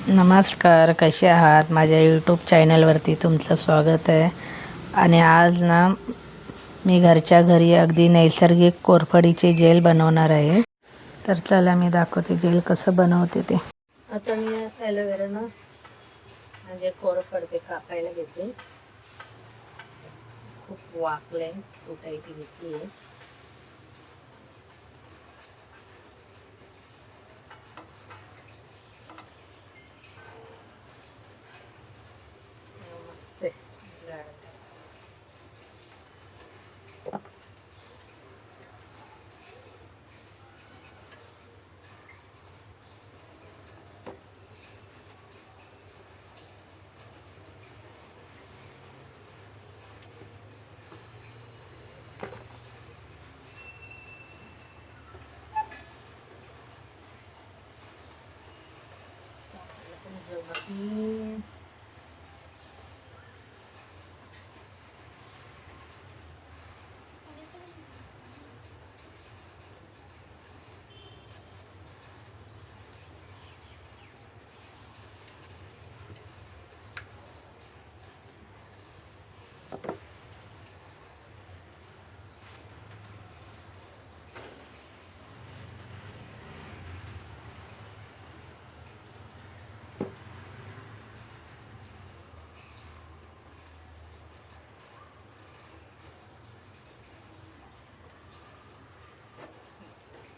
नमस्कार, कसे आहात? माझ्या यूट्यूब चॅनलवरती तुमचं स्वागत आहे. आणि आज ना मी घरच्या घरी अगदी नैसर्गिक कोरफडीचे जेल बनवणार आहे. तर चला मी दाखवते जेल कसं बनवते ते. आता मी ॲलोवेरा ना म्हणजे कोरफड ते कापायला घेते. खूप वाकले तुटायची घेतली आहे.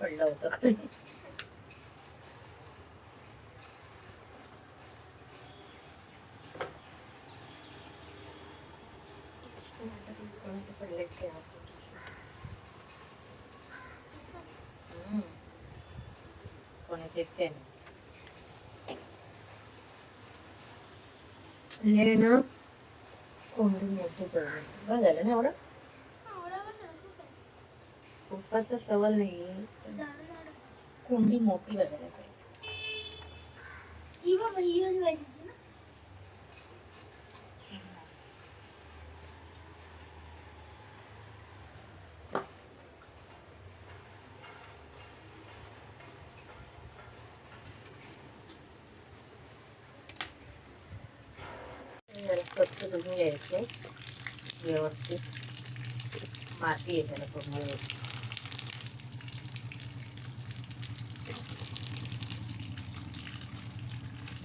पडलं होतं खाली. कोणाचे ते हे ना कोंबडी मोठी पडली. बस झालं ना एवढं. खूपच सवल नाही. कोंबडी मोठी बघायला स्वच्छ धुवून घ्यायचे व्यवस्थित. माती आहे त्याला पूर्ण.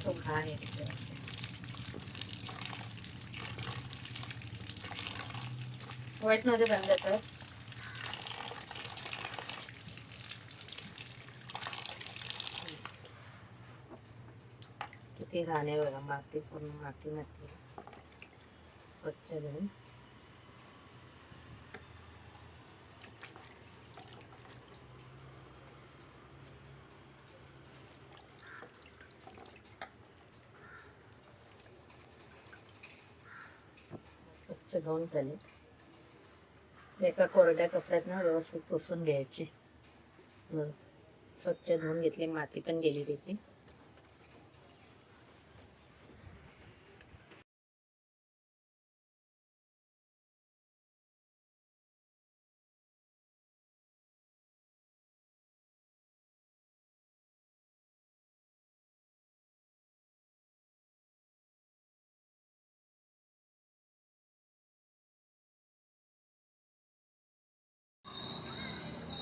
तो घाण येते. व्हाईट मध्ये बंद कर. किती घाण आहे बघा. माती पूर्ण माती माती. स्वच्छ धुवून स्वच्छ धुवून झाले. एका कोरड्या कपड्यात ना व्यवस्थित पुसून घ्यायचे. स्वच्छ धुवून घेतली. माती पण गेली त्याची.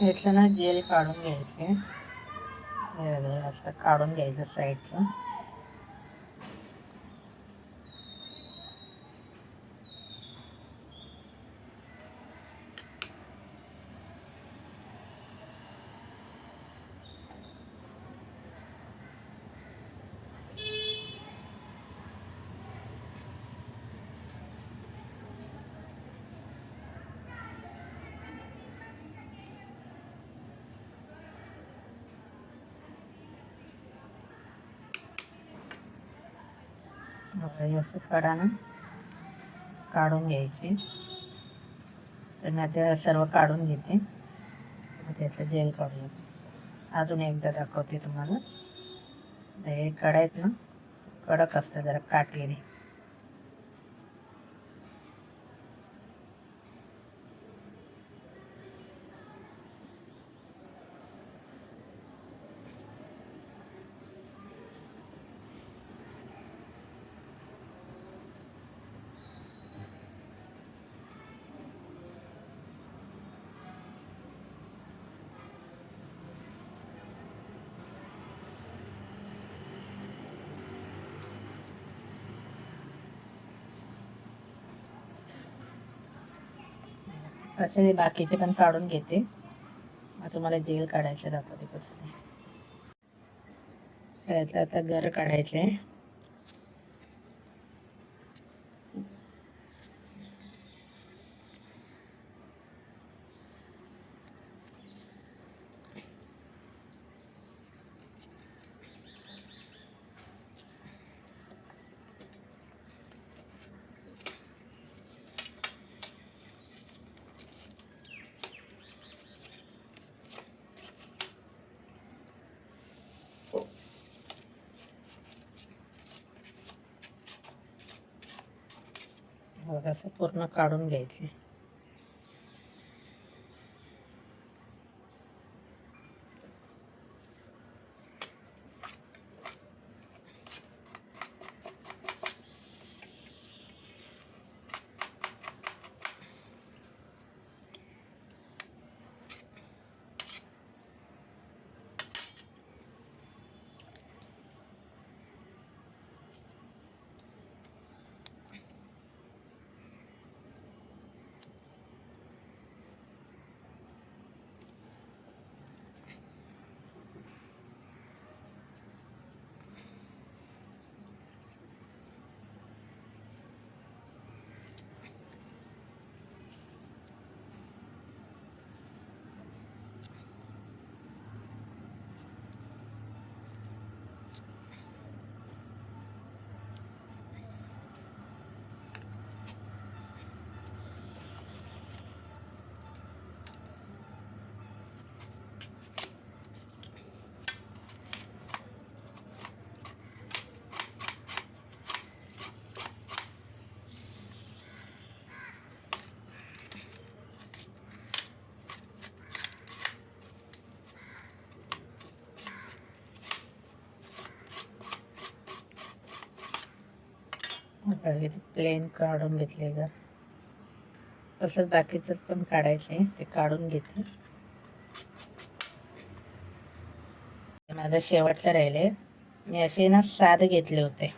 घेतलं ना जेल काढून घ्यायचे. असं काढून घ्यायचं साईडचं. असं कडानं काढून घ्यायचे. तर आता सर्व काढून घेते. त्याचं जेल काढून अजून एकदा दाखवते तुम्हाला. हे कढाईत ना कडक असतं जरा काटेरी. असे बाकीचे पण काढून घेते. आता मला जेल काढायचं दाखवते कसं ते. आता गर काढायचे. असं पूर्ण काढून घ्यायचे. प्लेन काढून घेतले गर. तसंच बाकीचंच पण काढायचं आहे, ते काढून घेते. माझं शेवटचं राहिले. मी असे ना साधे घेतले होते.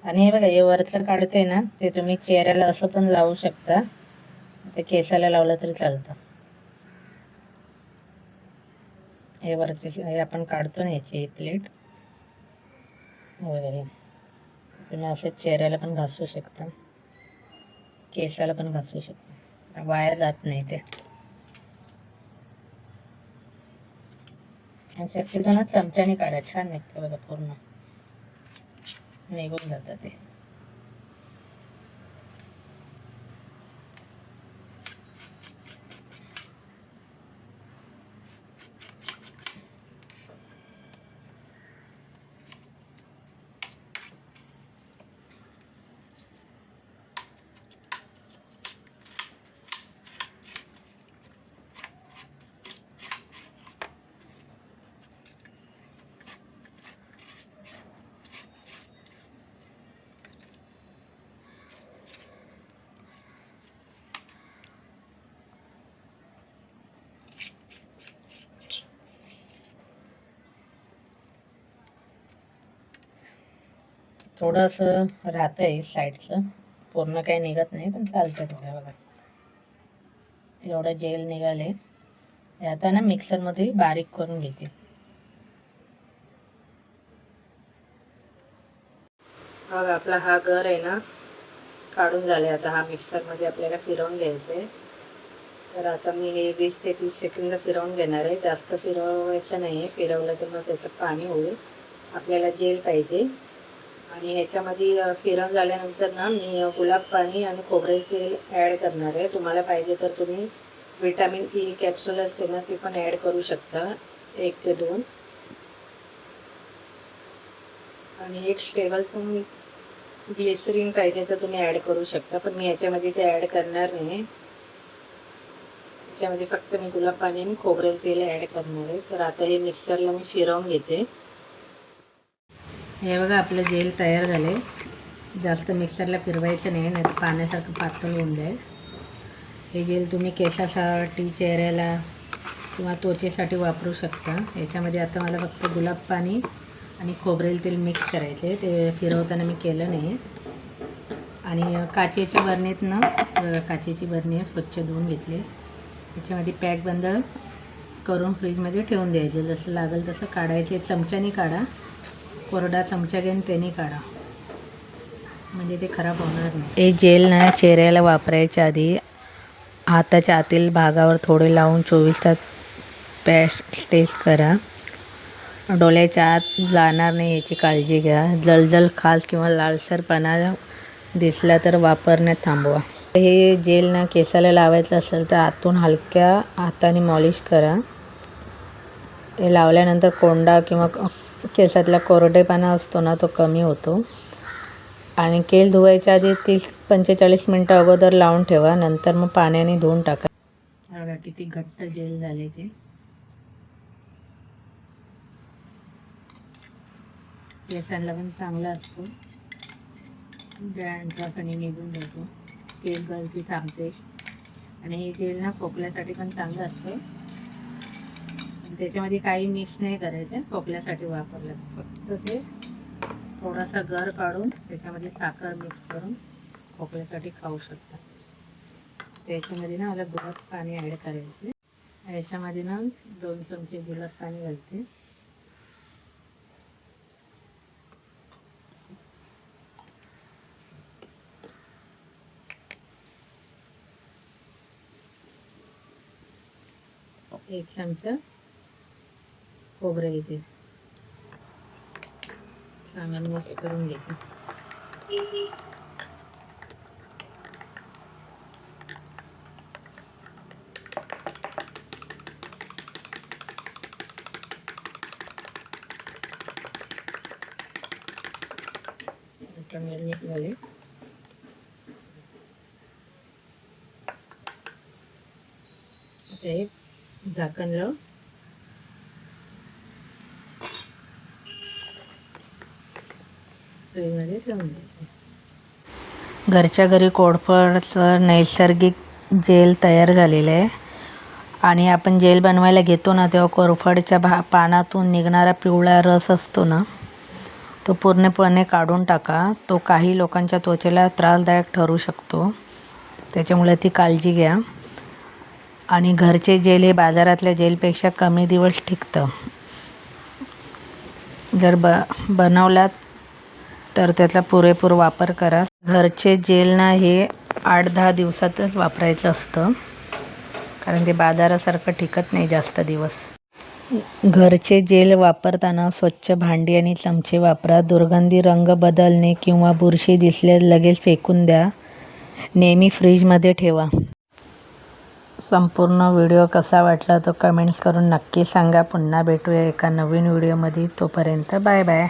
आणि हे बघा, हे वरचं काढते ना, ते तुम्ही चेहऱ्याला असं पण लावू शकता. ते केसाला लावलं तरी चालतं. हे वरचे हे आपण काढतो ना, याची प्लेट वगैरे तुम्ही असं चेहऱ्याला पण घासू शकता, केसाला पण घासू शकता, वाया जात नाही ते. शक्यतो ना चमच्याने काढा, छान निघतं बघा, पूर्ण निघून जातं ते. थोडंसं राहतं आहे साईडचं, पूर्ण काही निघत नाही, पण चालतं थोडं. बघा एवढं जेल निघाले. आता ना मिक्सरमध्ये बारीक करून घेते. बघा आपला हा गर आहे ना काढून झाले. आता हा मिक्सरमध्ये आपल्याला फिरवून घ्यायचं आहे. तर आता मी हे 20 ते 30 सेकंद फिरवून घेणार आहे. जास्त फिरवायचं नाही आहे, फिरवलं तर मग त्याचं पाणी होईल. आपल्याला जेल पाहिजे. आणि ह्याच्यामध्ये फिरवून झाल्यानंतर ना मी गुलाब पाणी आणि खोबरेल तेल ॲड करणार आहे. तुम्हाला पाहिजे तर तुम्ही विटॅमिन ई कॅप्सूल असते ना, ते पण ॲड करू शकता, 1 ते 2. आणि 1 टेबलस्पून ग्लिसरीन पाहिजे तर तुम्ही ॲड करू शकता, पण मी याच्यामध्ये ते ॲड करणार नाही. याच्यामध्ये फक्त मी गुलाब पाणी आणि खोबरेल तेल ॲड करणार आहे. तर आता हे मिक्सरला मी फिरवून घेते. हे बघा आपलं जेल तयार झाले. जास्त मिक्सरला फिरवायचं नाही, नाही तर पाण्यासारखं पातळ होऊन जाईल. हे जेल तुम्ही केसासाठी, चेहऱ्याला किंवा त्वचेसाठी वापरू शकता. याच्यामध्ये आता मला फक्त गुलाब पाणी आणि खोबरेल तेल मिक्स करायचे, ते फिरवताना मी केलं नाही. आणि काचेच्या बरणीतनं काचेची बरणी स्वच्छ धुवून घेतली. त्याच्यामध्ये पॅक बंद करून फ्रीजमध्ये ठेवून द्यायचं. जसं लागेल तसं काढायचे. चमच्याने काढा, कोरडा चमचा घेऊन त्याने काढा, म्हणजे ते खराब होणार नाही. हे जेल ना चेहऱ्याला वापरायच्या आधी हाताच्या आतील भागावर थोडे लावून 24 तास टेस्ट करा. डोळ्याच्या आत जाणार नाही याची काळजी घ्या. जळजळ, खाज किंवा लालसरपणा दिसला तर वापरण्यात थांबवा. हे जेल ना केसाला लावायचं असेल तर आतून हलक्या हाताने मॉलिश करा. हे लावल्यानंतर कोंडा किंवा केसातला कोरडेपणा असतो ना तो कमी होतो. आणि केस धुवायच्या आधी 30-45 मिनटं अगोदर लावून ठेवा. नंतर मग पाण्याने धुवून टाका. बघा किती घट्ट जेल झाले ते. केसांना पण चांगला असतो. ब्रँडपाणी निघून जातो, केस गळती थांबते. आणि हे जेल ना खोकल्यासाठी पण चांगलं असतं. त्याच्यामध्ये काही मिक्स नाही करायचं, खोकल्यासाठी वापरलं. फक्त ते थोडासा गर काढून त्याच्यामध्ये साखर मिक्स करून खोकल्यासाठी खाऊ शकता. त्याच्यामध्ये ना मला गुलाब पाणी ॲड करायचे. याच्यामध्ये ना 2 चमचे गुलाब पाणी घालते. एक चमचा खोबरं घेते. चांगलं मिक्स करून घेते. झाले. आता एक झाकण लावून फ्रीजमध्ये ठेवून द्यायचं. घरच्या घरी कोरफडचं नैसर्गिक जेल तयार झालेलं आहे. आणि आपण जेल बनवायला घेतो ना तेव्हा कोरफडच्या पानातून निघणारा पिवळा रस असतो ना तो पूर्णपणे काढून टाका. तो काही लोकांच्या त्वचेला त्रासदायक ठरू शकतो, त्याच्यामुळे ती काळजी घ्या. आणि घरचे जेल हे बाजारातल्या जेलपेक्षा कमी दिवस टिकतं. जर बनवलात तर त्याचा पुरेपूर वापर करा. घरचे जेल ना हे 8-10 दिवसातच वापरायचं असतं, कारण ते बाजारासारखं टिकत नाही जास्त दिवस. घरचे जेल वापरताना स्वच्छ भांडी आणि चमचे वापरा. दुर्गंधी, रंग बदलणे किंवा बुरशी दिसल्यास लगेच फेकून द्या. नेहमी फ्रीजमध्ये ठेवा. संपूर्ण व्हिडिओ कसा वाटला तो कमेंट्स करून नक्की सांगा. पुन्हा भेटूया एका नवीन व्हिडिओमध्ये. तोपर्यंत बाय बाय.